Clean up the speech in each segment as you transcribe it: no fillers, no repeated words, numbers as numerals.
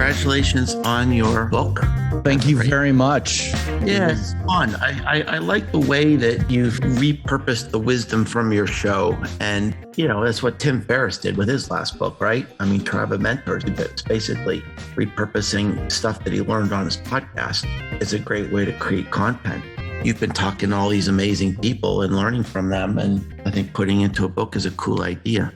congratulations on your book. Thank you very much. Yeah, it's fun. I like the way that you've repurposed the wisdom from your show. And, that's what Tim Ferriss did with his last book, right? I mean, Tribe of Mentors, it's basically repurposing stuff that he learned on his podcast. It's a great way to create content. You've been talking to all these amazing people and learning from them. And I think putting into a book is a cool idea.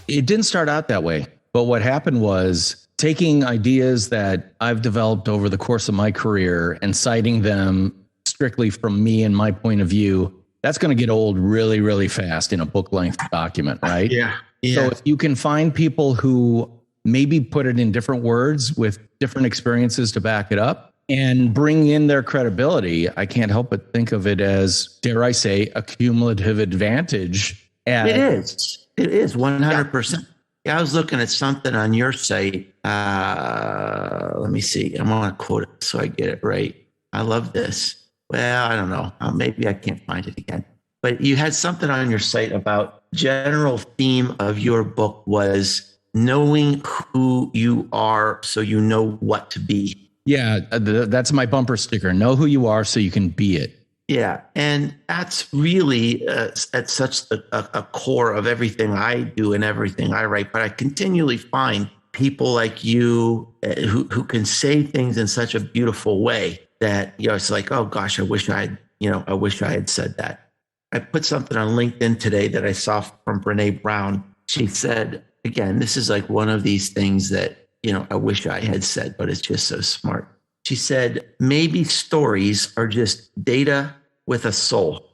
It didn't start out that way. But what happened was taking ideas that I've developed over the course of my career and citing them strictly from me and my point of view, that's going to get old really, really fast in a book length document, right? Yeah. So if you can find people who maybe put it in different words with different experiences to back it up and bring in their credibility, I can't help but think of it as, dare I say, a cumulative advantage. It is 100%. Yeah, I was looking at something on your site. Let me see. I want to quote it so I get it right. I love this. Well, I don't know. Maybe I can't find it again. But you had something on your site about general theme of your book was knowing who you are so you know what to be. Yeah, that's my bumper sticker. Know who you are so you can be it. Yeah. And that's really at such a core of everything I do and everything I write. But I continually find people like you who can say things in such a beautiful way that, it's like, oh gosh, I wish I had said that. I put something on LinkedIn today that I saw from Brene Brown. She said, again, this is like one of these things that, I wish I had said, but it's just so smart. She said, maybe stories are just data with a soul.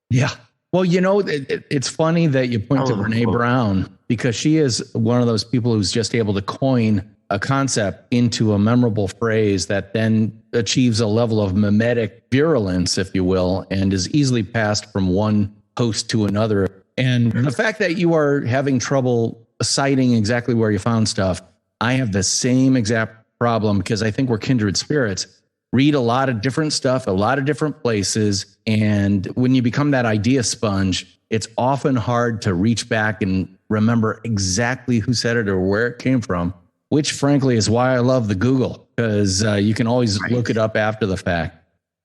Yeah. Well, it's funny that you point to Brene Brown because she is one of those people who's just able to coin a concept into a memorable phrase that then achieves a level of mimetic virulence, if you will, and is easily passed from one host to another. And the fact that you are having trouble citing exactly where you found stuff, I have the same exact problem because I think we're kindred spirits. Read a lot of different stuff, a lot of different places. And when you become that idea sponge, it's often hard to reach back and remember exactly who said it or where it came from, which frankly is why I love the Google, because you can always look it up after the fact.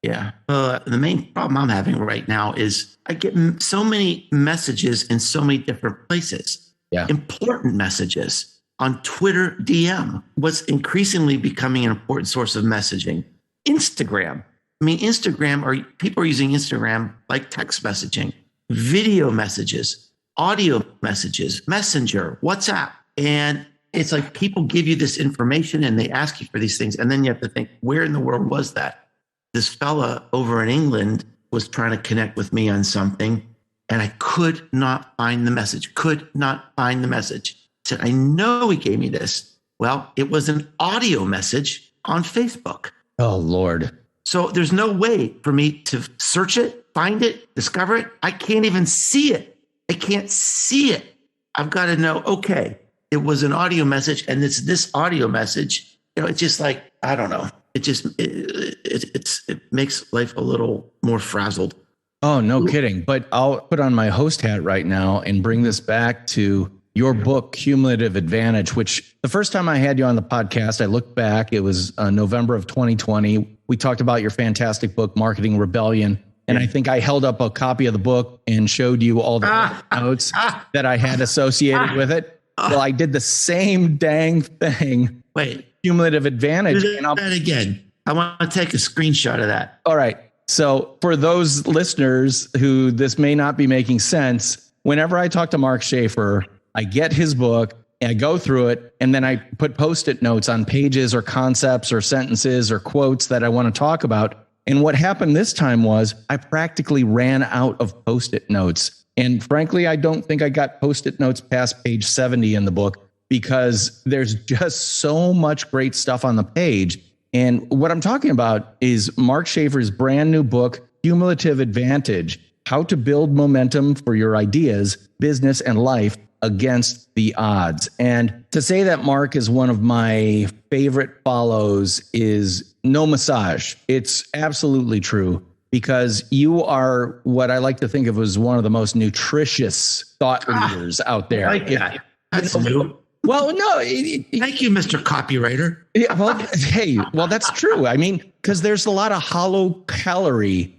Yeah. The main problem I'm having right now is I get so many messages in so many different places. Yeah. Important messages on Twitter DM, what's increasingly becoming an important source of messaging. Instagram. People are using Instagram like text messaging, video messages, audio messages, Messenger, WhatsApp. And it's like people give you this information and they ask you for these things. And then you have to think, where in the world was that? This fella over in England was trying to connect with me on something and I could not find the message, Said, I know he gave me this. Well, it was an audio message on Facebook. Oh, Lord. So there's no way for me to search it, find it, discover it. I can't even see it. I can't see it. I've got to know, okay, it was an audio message and it's this audio message. It's just like, I don't know. It makes life a little more frazzled. Oh, no kidding. But I'll put on my host hat right now and bring this back to your book, Cumulative Advantage, which the first time I had you on the podcast, I looked back, it was November of 2020. We talked about your fantastic book, Marketing Rebellion. And I think I held up a copy of the book and showed you all the notes that I had associated with it. Well, I did the same dang thing. Wait. Cumulative Advantage. Do that again. I want to take a screenshot of that. All right. So for those listeners who this may not be making sense, whenever I talk to Mark Schaefer, I get his book and I go through it and then I put Post-it notes on pages or concepts or sentences or quotes that I want to talk about. And what happened this time was I practically ran out of Post-it notes. And frankly, I don't think I got Post-it notes past page 70 in the book because there's just so much great stuff on the page. And what I'm talking about is Mark Schaefer's brand new book, Cumulative Advantage, How to Build Momentum for Your Ideas, Business, and Life Against the Odds. And to say that Mark is one of my favorite follows is no massage. It's absolutely true because you are what I like to think of as one of the most nutritious thought leaders out there. That's new. Well, no. Thank you, Mr. Copywriter. Yeah, well, hey, well, that's true. I mean, because there's a lot of hollow calorie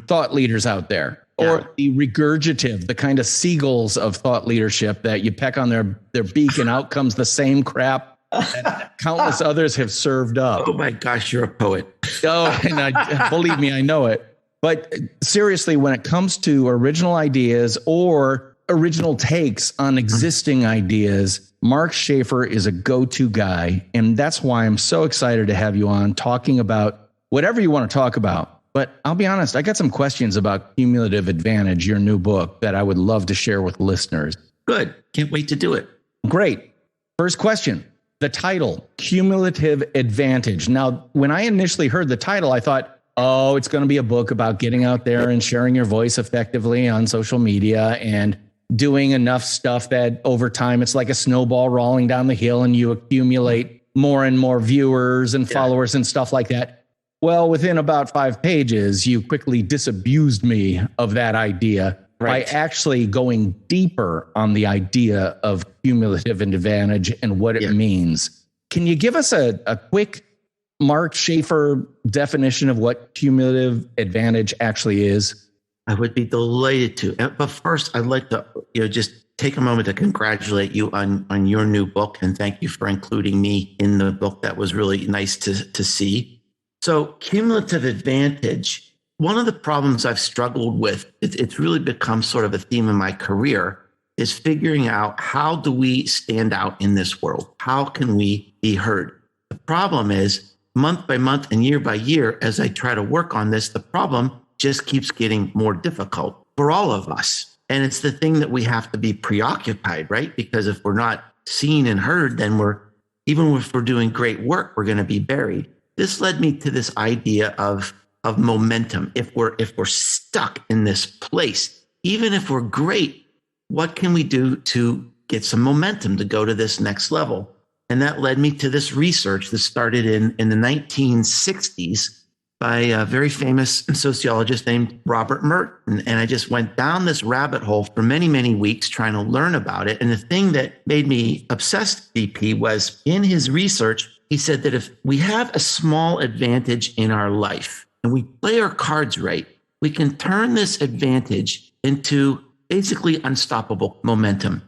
thought leaders out there, or the regurgitative, the kind of seagulls of thought leadership that you peck on their beak and out comes the same crap that countless others have served up. Oh my gosh, you're a poet. Oh, and believe me, I know it. But seriously, when it comes to original ideas or original takes on existing ideas, Mark Schaefer is a go-to guy. And that's why I'm so excited to have you on talking about whatever you want to talk about. But I'll be honest, I got some questions about Cumulative Advantage, your new book, that I would love to share with listeners. Good. Can't wait to do it. Great. First question, the title, Cumulative Advantage. Now, when I initially heard the title, I thought, oh, it's going to be a book about getting out there and sharing your voice effectively on social media and doing enough stuff that over time, it's like a snowball rolling down the hill and you accumulate more and more viewers and followers and stuff like that. Well, within about 5 pages, you quickly disabused me of that idea by actually going deeper on the idea of cumulative advantage and what it means. Can you give us a quick Mark Schaefer definition of what cumulative advantage actually is? I would be delighted to. But first, I'd like to just take a moment to congratulate you on your new book. And thank you for including me in the book. That was really nice to see. So cumulative advantage, one of the problems I've struggled with, it's really become sort of a theme in my career, is figuring out how do we stand out in this world? How can we be heard? The problem is month by month and year by year, as I try to work on this, the problem just keeps getting more difficult for all of us. And it's the thing that we have to be preoccupied, right? Because if we're not seen and heard, then even if we're doing great work, we're going to be buried. This led me to this idea of momentum. If we're stuck in this place, even if we're great, what can we do to get some momentum to go to this next level? And that led me to this research that started in the 1960s by a very famous sociologist named Robert Merton. And I just went down this rabbit hole for many, many weeks trying to learn about it. And the thing that made me obsessed, DP, was in his research, he said that if we have a small advantage in our life and we play our cards right, we can turn this advantage into basically unstoppable momentum.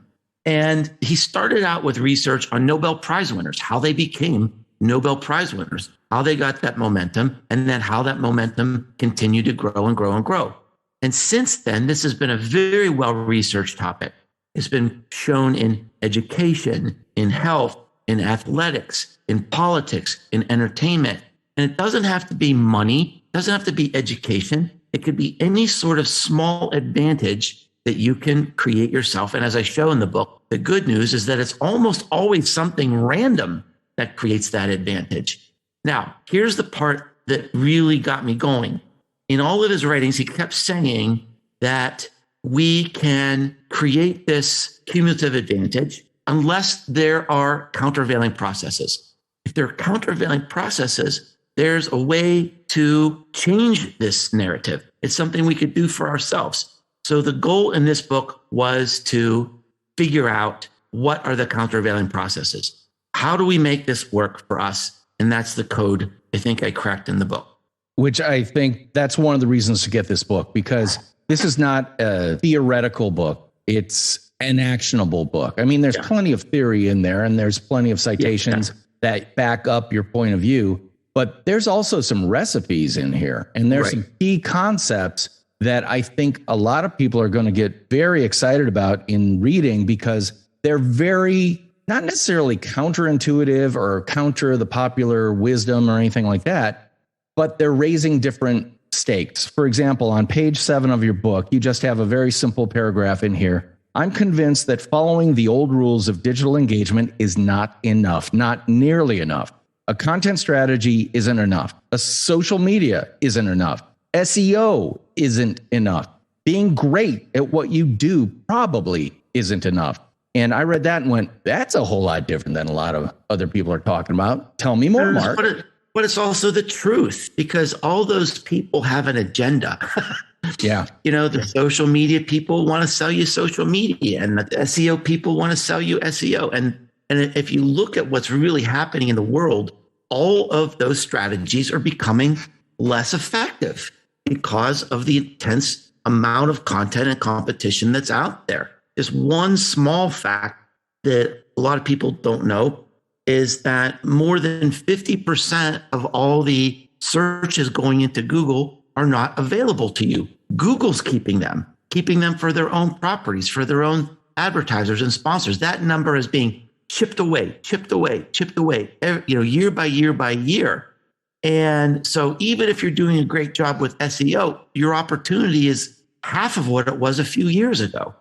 And he started out with research on Nobel Prize winners, how they became Nobel Prize winners, how they got that momentum, and then how that momentum continued to grow and grow and grow. And since then, this has been a very well-researched topic. It's been shown in education, in health, in athletics, in politics, in entertainment. And it doesn't have to be money, it doesn't have to be education. It could be any sort of small advantage that you can create yourself. And as I show in the book, the good news is that it's almost always something random that creates that advantage. Now, here's the part that really got me going. In all of his writings, he kept saying that we can create this cumulative advantage unless there are countervailing processes. If there are countervailing processes, there's a way to change this narrative. It's something we could do for ourselves. So the goal in this book was to figure out what are the countervailing processes. How do we make this work for us? And that's the code I think I cracked in the book. Which I think that's one of the reasons to get this book, because this is not a theoretical book. It's an actionable book. I mean, there's plenty of theory in there and there's plenty of citations that back up your point of view, but there's also some recipes in here and there's some key concepts that I think a lot of people are going to get very excited about in reading, because they're very, not necessarily counterintuitive or counter the popular wisdom or anything like that, but they're raising different stakes. For example, on page 7 of your book, you just have a very simple paragraph in here. I'm convinced that following the old rules of digital engagement is not enough, not nearly enough. A content strategy isn't enough. A social media isn't enough. SEO isn't enough. Being great at what you do probably isn't enough. And I read that and went, that's a whole lot different than a lot of other people are talking about. Tell me more, Mark. But it's also the truth, because all those people have an agenda. The social media people want to sell you social media, and the SEO people want to sell you SEO. And And if you look at what's really happening in the world, all of those strategies are becoming less effective because of the intense amount of content and competition that's out there. There's one small fact that a lot of people don't know is that more than 50% of all the searches going into Google are not available to you. Google's keeping them for their own properties, for their own advertisers and sponsors. That number is being chipped away, year by year by year. And so even if you're doing a great job with SEO, your opportunity is half of what it was a few years ago.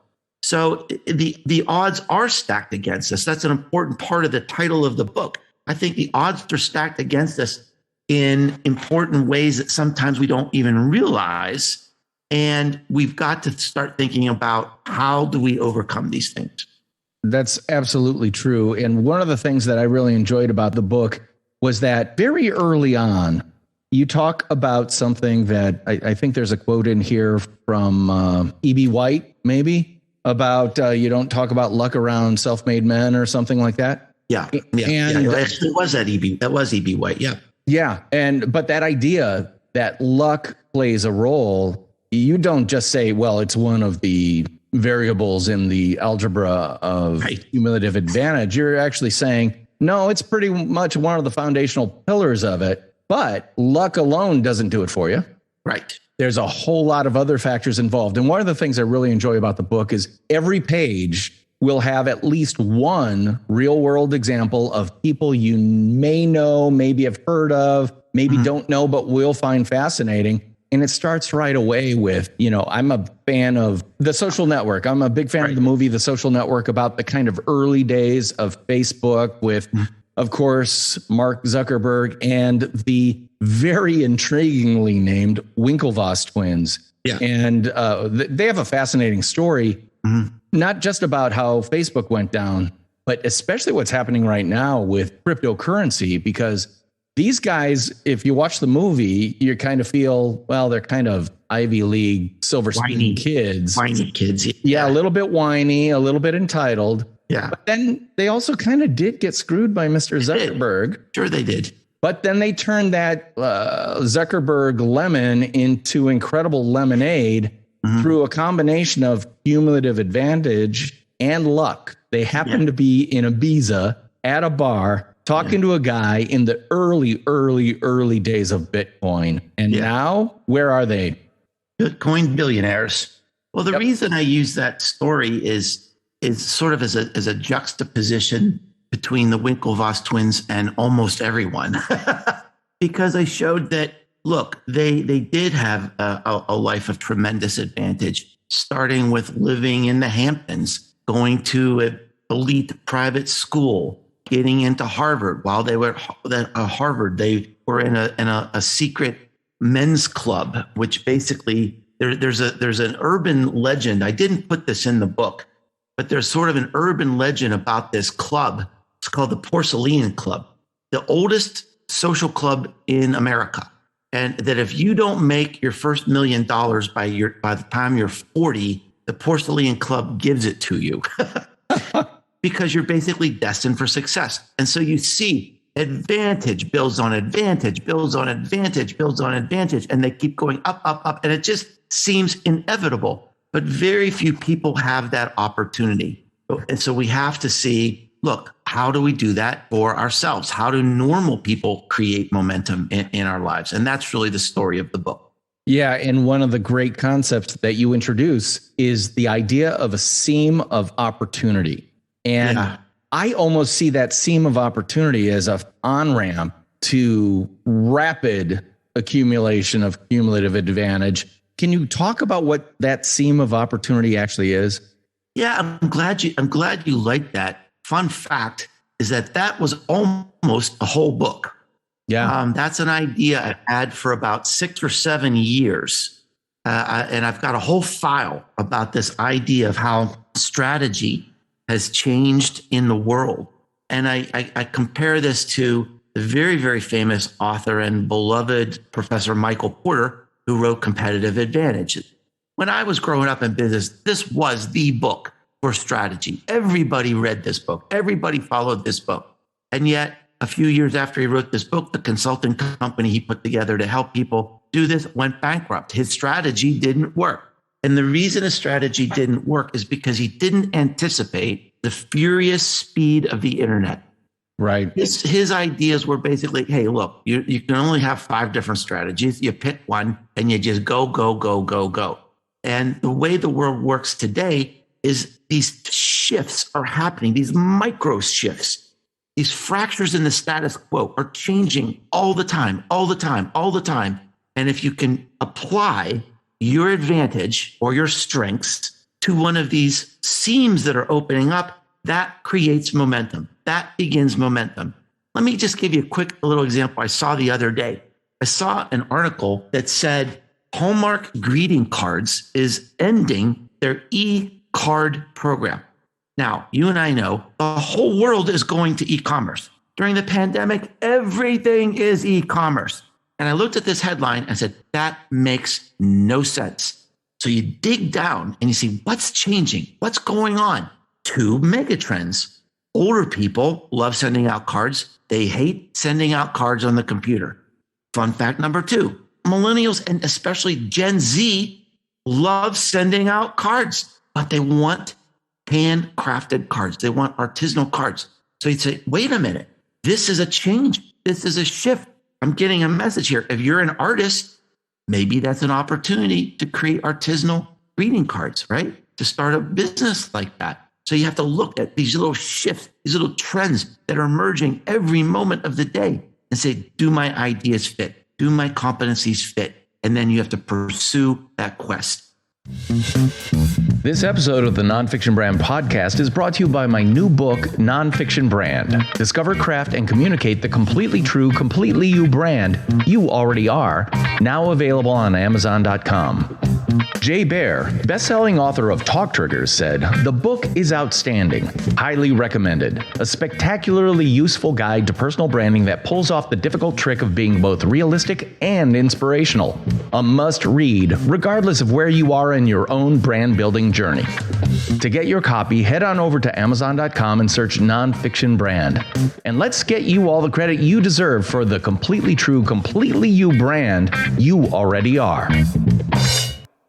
So the odds are stacked against us. That's an important part of the title of the book. I think the odds are stacked against us in important ways that sometimes we don't even realize. And we've got to start thinking about how do we overcome these things. That's absolutely true. And one of the things that I really enjoyed about the book was that very early on, you talk about something that I think there's a quote in here from E.B. White, maybe, about you don't talk about luck around self-made men or something like that. Yeah. Actually, that was E.B. White. Yeah. Yeah. But that idea that luck plays a role, you don't just say, well, it's one of the variables in the algebra of cumulative advantage. You're actually saying, no, it's pretty much one of the foundational pillars of it, but luck alone doesn't do it for you. Right. There's a whole lot of other factors involved. And one of the things I really enjoy about the book is every page will have at least one real world example of people you may know, maybe have heard of, maybe don't know, but will find fascinating. And it starts right away with, I'm a fan of The Social Network. I'm a big fan of the movie The Social Network, about the kind of early days of Facebook with, of course, Mark Zuckerberg and the very intriguingly named Winklevoss twins. Yeah. And they have a fascinating story, not just about how Facebook went down, but especially what's happening right now with cryptocurrency, because these guys, if you watch the movie, you kind of feel, well, they're kind of Ivy League silver spoon kids. Whiny kids. Yeah, a little bit whiny, a little bit entitled. Yeah. But then they also kind of did get screwed by Mr. Zuckerberg. Sure they did. But then they turned that Zuckerberg lemon into incredible lemonade through a combination of cumulative advantage and luck. They happened to be in Ibiza at a bar talking to a guy in the early days of Bitcoin. And now, where are they? Bitcoin billionaires. Well, the reason I use that story is sort of as a juxtaposition between the Winklevoss twins and almost everyone. Because I showed that, look, they did have a life of tremendous advantage, starting with living in the Hamptons, going to an elite private school, getting into Harvard. While they were at Harvard, they were in a secret men's club, which basically there's an urban legend. I didn't put this in the book, but there's sort of an urban legend about this club. It's called the Porcelain Club, the oldest social club in America. And that if you don't make your first $1 million by the time you're 40, the Porcelain Club gives it to you. Because you're basically destined for success. And so you see advantage builds on advantage, builds on advantage, builds on advantage, and they keep going up, up, up. And it just seems inevitable. But very few people have that opportunity. And so we have to see, look, how do we do that for ourselves? How do normal people create momentum in our lives? And that's really the story of the book. Yeah. And one of the great concepts that you introduce is the idea of a seam of opportunity. And I almost see that seam of opportunity as an on-ramp to rapid accumulation of cumulative advantage. Can you talk about what that seam of opportunity actually is? Yeah, I'm glad you like that. Fun fact is that was almost a whole book. Yeah. That's an idea I've had for about 6 or 7 years. And I've got a whole file about this idea of how strategy has changed in the world. And I compare this to the very, very famous author and beloved Professor Michael Porter, who wrote Competitive Advantage. When I was growing up in business, this was the book for strategy. Everybody read this book. Everybody followed this book. And yet, a few years after he wrote this book, the consulting company he put together to help people do this went bankrupt. His strategy didn't work. And the reason his strategy didn't work is because he didn't anticipate the furious speed of the internet. Right. His ideas were basically, hey, look, you can only have 5 different strategies. You pick one and you just go, go, go, go, go. And the way the world works today is these shifts are happening, these micro shifts. These fractures in the status quo are changing all the time, all the time, all the time. And if you can apply your advantage or your strengths to one of these seams that are opening up, that creates momentum. That begins momentum. Let me just give you a quick little example I saw the other day. I saw an article that said Hallmark greeting cards is ending their e-card program. Now, you and I know the whole world is going to e-commerce. During the pandemic, everything is e-commerce. And I looked at this headline and said, that makes no sense. So you dig down and you see what's changing, what's going on. 2 megatrends. Older people love sending out cards. They hate sending out cards on the computer. Fun fact number 2, millennials and especially Gen Z love sending out cards, but they want handcrafted cards. They want artisanal cards. So you'd say, wait a minute, this is a change. This is a shift. I'm getting a message here. If you're an artist, maybe that's an opportunity to create artisanal greeting cards, right? To start a business like that. So you have to look at these little shifts, these little trends that are emerging every moment of the day and say, do my ideas fit? Do my competencies fit? And then you have to pursue that quest. This episode of the Nonfiction Brand podcast is brought to you by my new book, Nonfiction Brand. Discover, craft, and communicate the completely true, completely you brand you already are, now available on Amazon.com. Jay Baer, best-selling author of Talk Triggers, said, "The book is outstanding, highly recommended, a spectacularly useful guide to personal branding that pulls off the difficult trick of being both realistic and inspirational. A must-read, regardless of where you are in your own brand-building journey." To get your copy, head on over to Amazon.com and search Nonfiction Brand. And let's get you all the credit you deserve for the completely true, completely you brand you already are.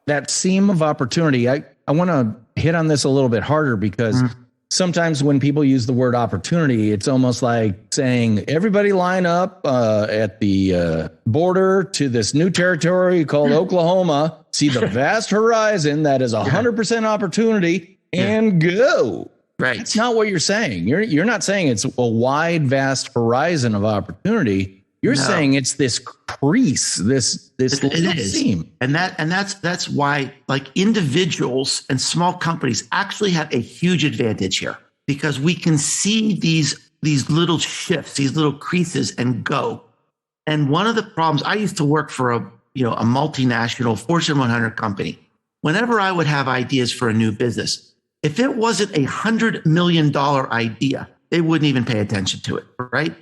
That seam of opportunity, I want to hit on this a little bit harder because sometimes when people use the word opportunity, it's almost like saying, everybody line up at the border to this new territory called Oklahoma, see the vast horizon that is 100% opportunity and go. Right. That's not what you're saying. You're not saying it's a wide, vast horizon of opportunity. You're saying it's this crease, this little seam. And that's why, like, individuals and small companies actually have a huge advantage here, because we can see these little shifts, these little creases and go. And one of the problems, I used to work for a multinational Fortune 100 company. Whenever I would have ideas for a new business, if it wasn't $100 million idea, they wouldn't even pay attention to it, right?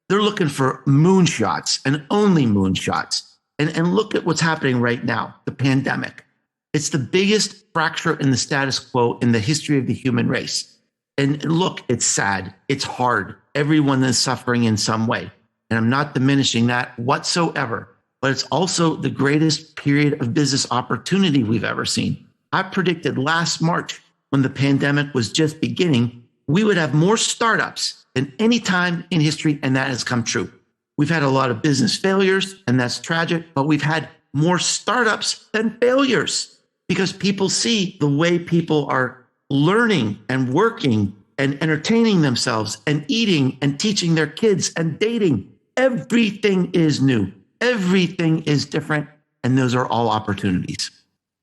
They're looking for moonshots and only moonshots. And look at what's happening right now, the pandemic. It's the biggest fracture in the status quo in the history of the human race. And look, it's sad. It's hard. Everyone is suffering in some way. And I'm not diminishing that whatsoever. But it's also the greatest period of business opportunity we've ever seen. I predicted last March, when the pandemic was just beginning, we would have more startups than any time in history, and that has come true. We've had a lot of business failures, and that's tragic, but we've had more startups than failures because people see the way people are learning and working and entertaining themselves and eating and teaching their kids and dating. Everything is new. Everything is different, and those are all opportunities.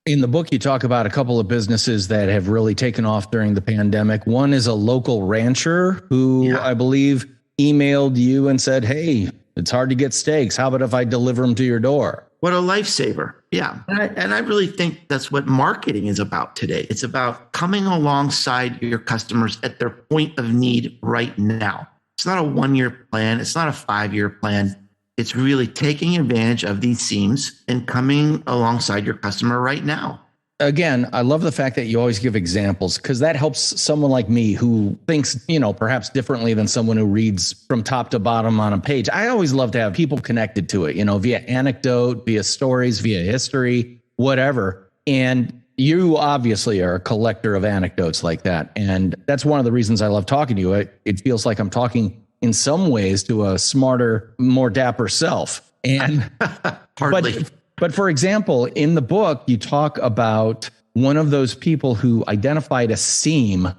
In the book, you talk about a couple of businesses that have really taken off during the pandemic. One is a local rancher who I believe emailed you and said, "Hey, it's hard to get steaks. How about if I deliver them to your door?" What a lifesaver. Yeah. And I really think that's what marketing is about today. It's about coming alongside your customers at their point of need right now. It's not a 1-year plan. It's not a 5-year plan. It's really taking advantage of these seams and coming alongside your customer right now. again, I love the fact that you always give examples because that helps someone like me who thinks, perhaps differently than someone who reads from top to bottom on a page. I always love to have people connected to it, via anecdote, via stories, via history, whatever. And you obviously are a collector of anecdotes like that. And that's one of the reasons I love talking to you. It feels like I'm talking in some ways to a smarter, more dapper self. And hardly. But for example, in the book, you talk about one of those people who identified a seam,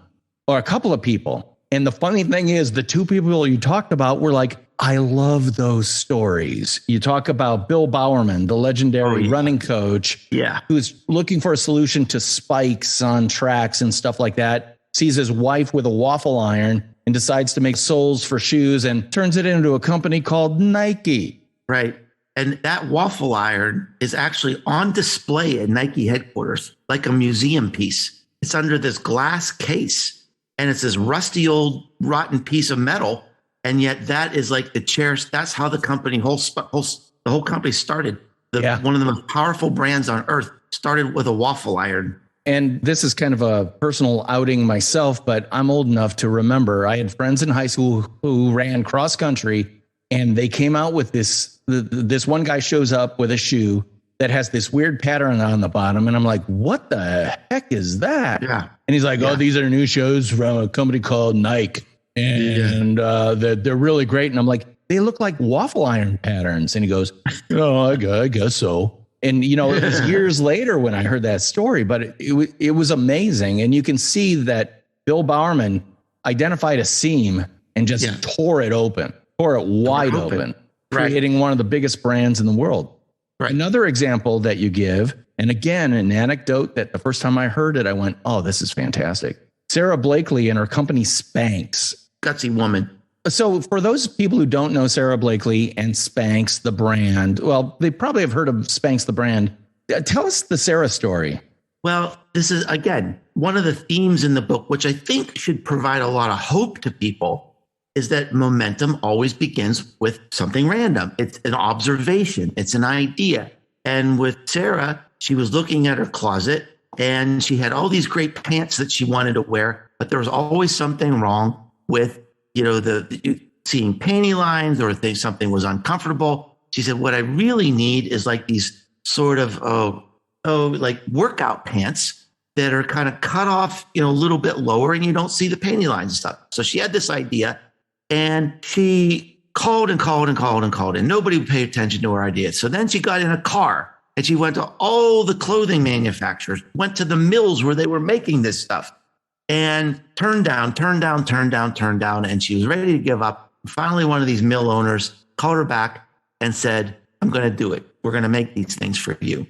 or a couple of people. And the funny thing is, the two people you talked about were like, I love those stories. You talk about Bill Bowerman, the legendary running coach, who's looking for a solution to spikes on tracks and stuff like that, sees his wife with a waffle iron and decides to make soles for shoes and turns it into a company called Nike. Right. And that waffle iron is actually on display at Nike headquarters, like a museum piece. It's under this glass case, and it's this rusty old rotten piece of metal. And yet that is like the chairs. That's how the company the whole company started. One of the most powerful brands on earth started with a waffle iron. And this is kind of a personal outing myself, but I'm old enough to remember I had friends in high school who ran cross country, and they came out with this one guy shows up with a shoe that has this weird pattern on the bottom. And I'm like, what the heck is that? Yeah. And he's like, oh, these are new shoes from a company called Nike. And they're really great. And I'm like, they look like waffle iron patterns. And he goes, oh, I guess so. And, it was years later when I heard that story, but it was amazing. And you can see that Bill Bowerman identified a seam and just tore it wide open. Creating one of the biggest brands in the world. Right. Another example that you give, and again, an anecdote that the first time I heard it, I went, oh, this is fantastic. Sarah Blakely and her company Spanx. Gutsy woman. So for those people who don't know Sarah Blakely and Spanx, the brand, well, they probably have heard of Spanx, the brand. Tell us the Sarah story. Well, this is, again, one of the themes in the book, which I think should provide a lot of hope to people, is that momentum always begins with something random. It's an observation. It's an idea. And with Sarah, she was looking at her closet and she had all these great pants that she wanted to wear, but there was always something wrong with, the seeing panty lines or something was uncomfortable. She said, what I really need is like these sort of, like workout pants that are kind of cut off, a little bit lower and you don't see the panty lines and stuff. So she had this idea. And she called and nobody would pay attention to her idea. So then she got in a car and she went to all the clothing manufacturers, went to the mills where they were making this stuff and turned down. And she was ready to give up. Finally, one of these mill owners called her back and said, I'm going to do it. We're going to make these things for you.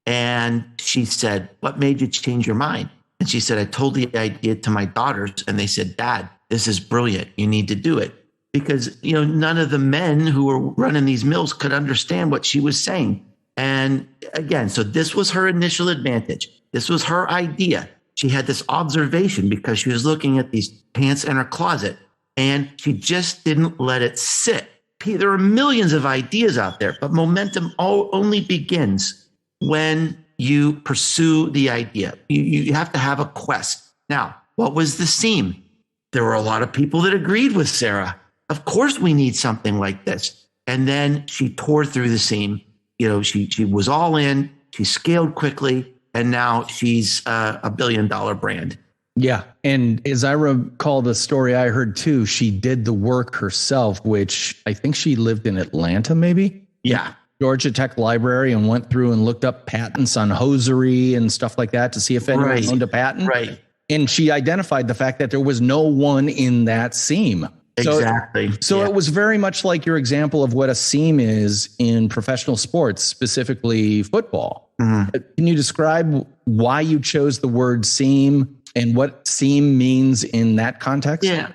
And she said, what made you change your mind? And she said, I told the idea to my daughters and they said, Dad, this is brilliant. You need to do it. Because, none of the men who were running these mills could understand what she was saying. And again, so this was her initial advantage. This was her idea. She had this observation because she was looking at these pants in her closet and she just didn't let it sit. There are millions of ideas out there, but momentum only begins when you pursue the idea. You have to have a quest. Now, what was the seam? There were a lot of people that agreed with Sarah. Of course, we need something like this. And then she tore through the seam. She was all in. She scaled quickly. And now she's a $1 billion brand. Yeah. And as I recall the story I heard too, she did the work herself, which I think she lived in Atlanta, maybe. Yeah. Georgia Tech Library and went through and looked up patents on hosiery and stuff like that to see if anyone owned a patent. Right. And she identified the fact that there was no one in that seam. Exactly. So it was very much like your example of what a seam is in professional sports, specifically football. Mm-hmm. Can you describe why you chose the word seam and what seam means in that context? Yeah.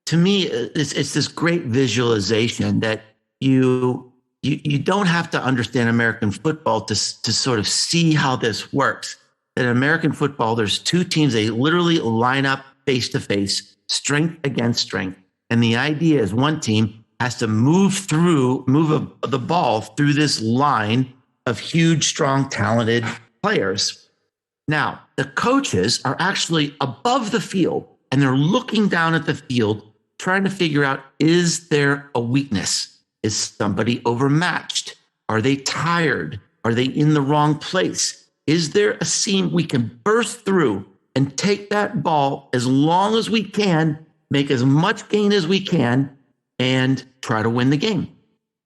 To me, it's this great visualization that you don't have to understand American football to sort of see how this works. In American football, there's two teams. They literally line up face to face, strength against strength. And the idea is one team has to move the ball through this line of huge, strong, talented players. Now, the coaches are actually above the field and they're looking down at the field, trying to figure out, is there a weakness? Is somebody overmatched? Are they tired? Are they in the wrong place? Is there a seam we can burst through and take that ball as long as we can, make as much gain as we can, and try to win the game?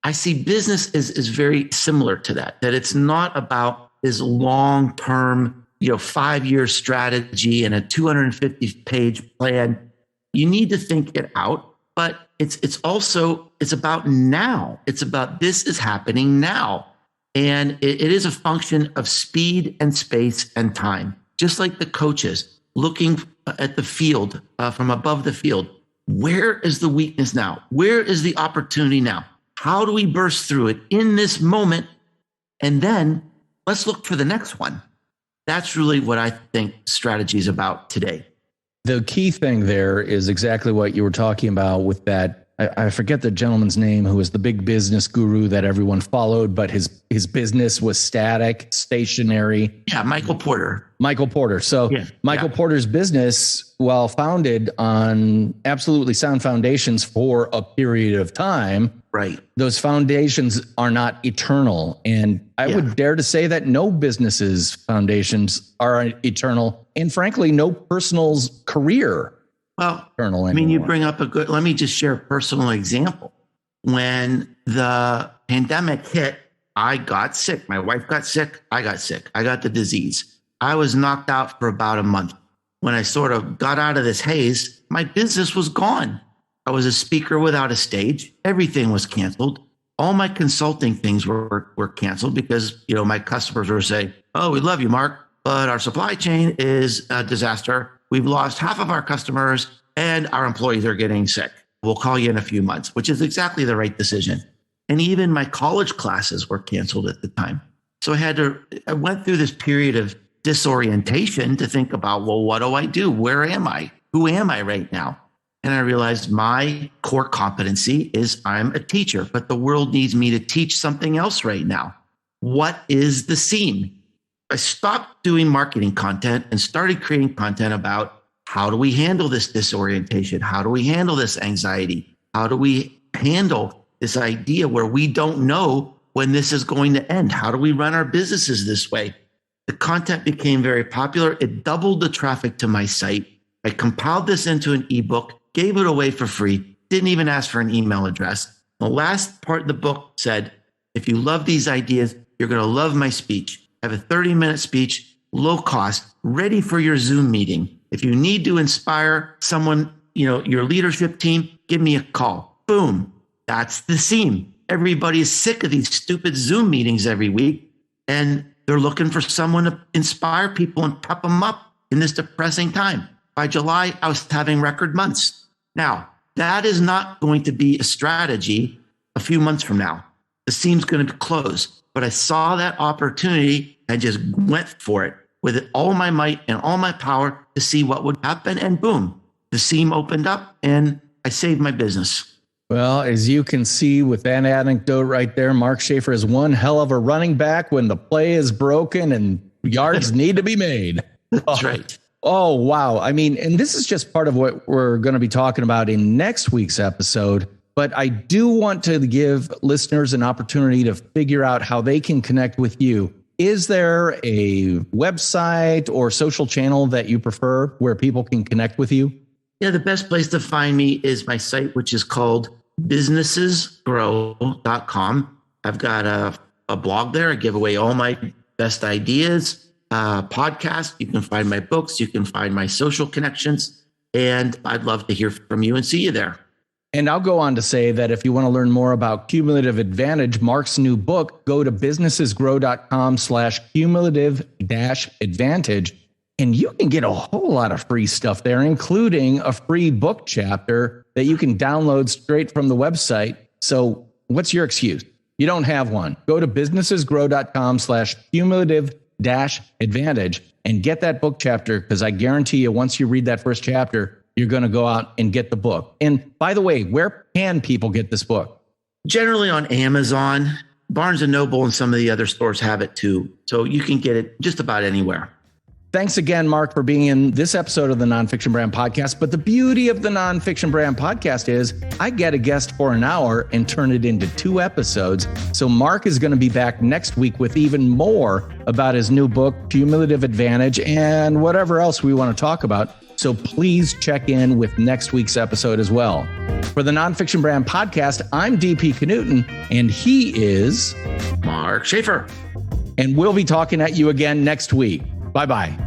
I see business is very similar to that it's not about this long-term, 5-year strategy and a 250-page plan. You need to think it out, but it's about now. It's about this is happening now. And it is a function of speed and space and time. Just like the coaches looking at the field from above the field. Where is the weakness now? Where is the opportunity now? How do we burst through it in this moment? And then let's look for the next one. That's really what I think strategy is about today. The key thing there is exactly what you were talking about with that. I forget the gentleman's name who was the big business guru that everyone followed, but his business was stationary. Yeah, Michael Porter. So Michael Porter's business, while founded on absolutely sound foundations for a period of time, right? Those foundations are not eternal. And I would dare to say that no business's foundations are eternal. And frankly, no person's career. Well, you bring up let me just share a personal example. When the pandemic hit, I got sick. My wife got sick. I got sick. I got the disease. I was knocked out for about a month. When I sort of got out of this haze, my business was gone. I was a speaker without a stage. Everything was canceled. All my consulting things were canceled because, my customers were saying, "Oh, we love you, Mark, but our supply chain is a disaster. We've lost half of our customers and our employees are getting sick. We'll call you in a few months," which is exactly the right decision. And even my college classes were canceled at the time. So I went through this period of disorientation to think about, well, what do I do? Where am I? Who am I right now? And I realized my core competency is I'm a teacher, but the world needs me to teach something else right now. What is the seam? I stopped doing marketing content and started creating content about how do we handle this disorientation? How do we handle this anxiety? How do we handle this idea where we don't know when this is going to end? How do we run our businesses this way? The content became very popular. It doubled the traffic to my site. I compiled this into an ebook, gave it away for free, didn't even ask for an email address. The last part of the book said, if you love these ideas, you're going to love my speech. I have a 30-minute speech, low cost, ready for your Zoom meeting. If you need to inspire someone, your leadership team, give me a call. Boom. That's the seam. Everybody is sick of these stupid Zoom meetings every week, and they're looking for someone to inspire people and pep them up in this depressing time. By July, I was having record months. Now, that is not going to be a strategy a few months from now. The seam's going to close. But I saw that opportunity and just went for it with all my might and all my power to see what would happen. And boom, the seam opened up and I saved my business. Well, as you can see with that anecdote right there, Mark Schaefer is one hell of a running back when the play is broken and yards need to be made. That's right. Oh, wow. I mean, and this is just part of what we're going to be talking about in next week's episode. But I do want to give listeners an opportunity to figure out how they can connect with you. Is there a website or social channel that you prefer where people can connect with you? Yeah, the best place to find me is my site, which is called businessesgrow.com. I've got a blog there. I give away all my best ideas, podcast. You can find my books. You can find my social connections. And I'd love to hear from you and see you there. And I'll go on to say that if you want to learn more about Cumulative Advantage, Mark's new book, go to businessesgrow.com/cumulative-advantage. And you can get a whole lot of free stuff there, including a free book chapter that you can download straight from the website. So what's your excuse? You don't have one. Go to businessesgrow.com/cumulative-advantage and get that book chapter, because I guarantee you, once you read that first chapter, you're going to go out and get the book. And by the way, where can people get this book? Generally on Amazon. Barnes & Noble and some of the other stores have it too. So you can get it just about anywhere. Thanks again, Mark, for being in this episode of the Nonfiction Brand Podcast. But the beauty of the Nonfiction Brand Podcast is I get a guest for an hour and turn it into 2 episodes. So Mark is going to be back next week with even more about his new book, Cumulative Advantage, and whatever else we want to talk about. So please check in with next week's episode as well. For the Nonfiction Brand Podcast, I'm DP Knudten, and he is Mark Schaefer. And we'll be talking at you again next week. Bye-bye.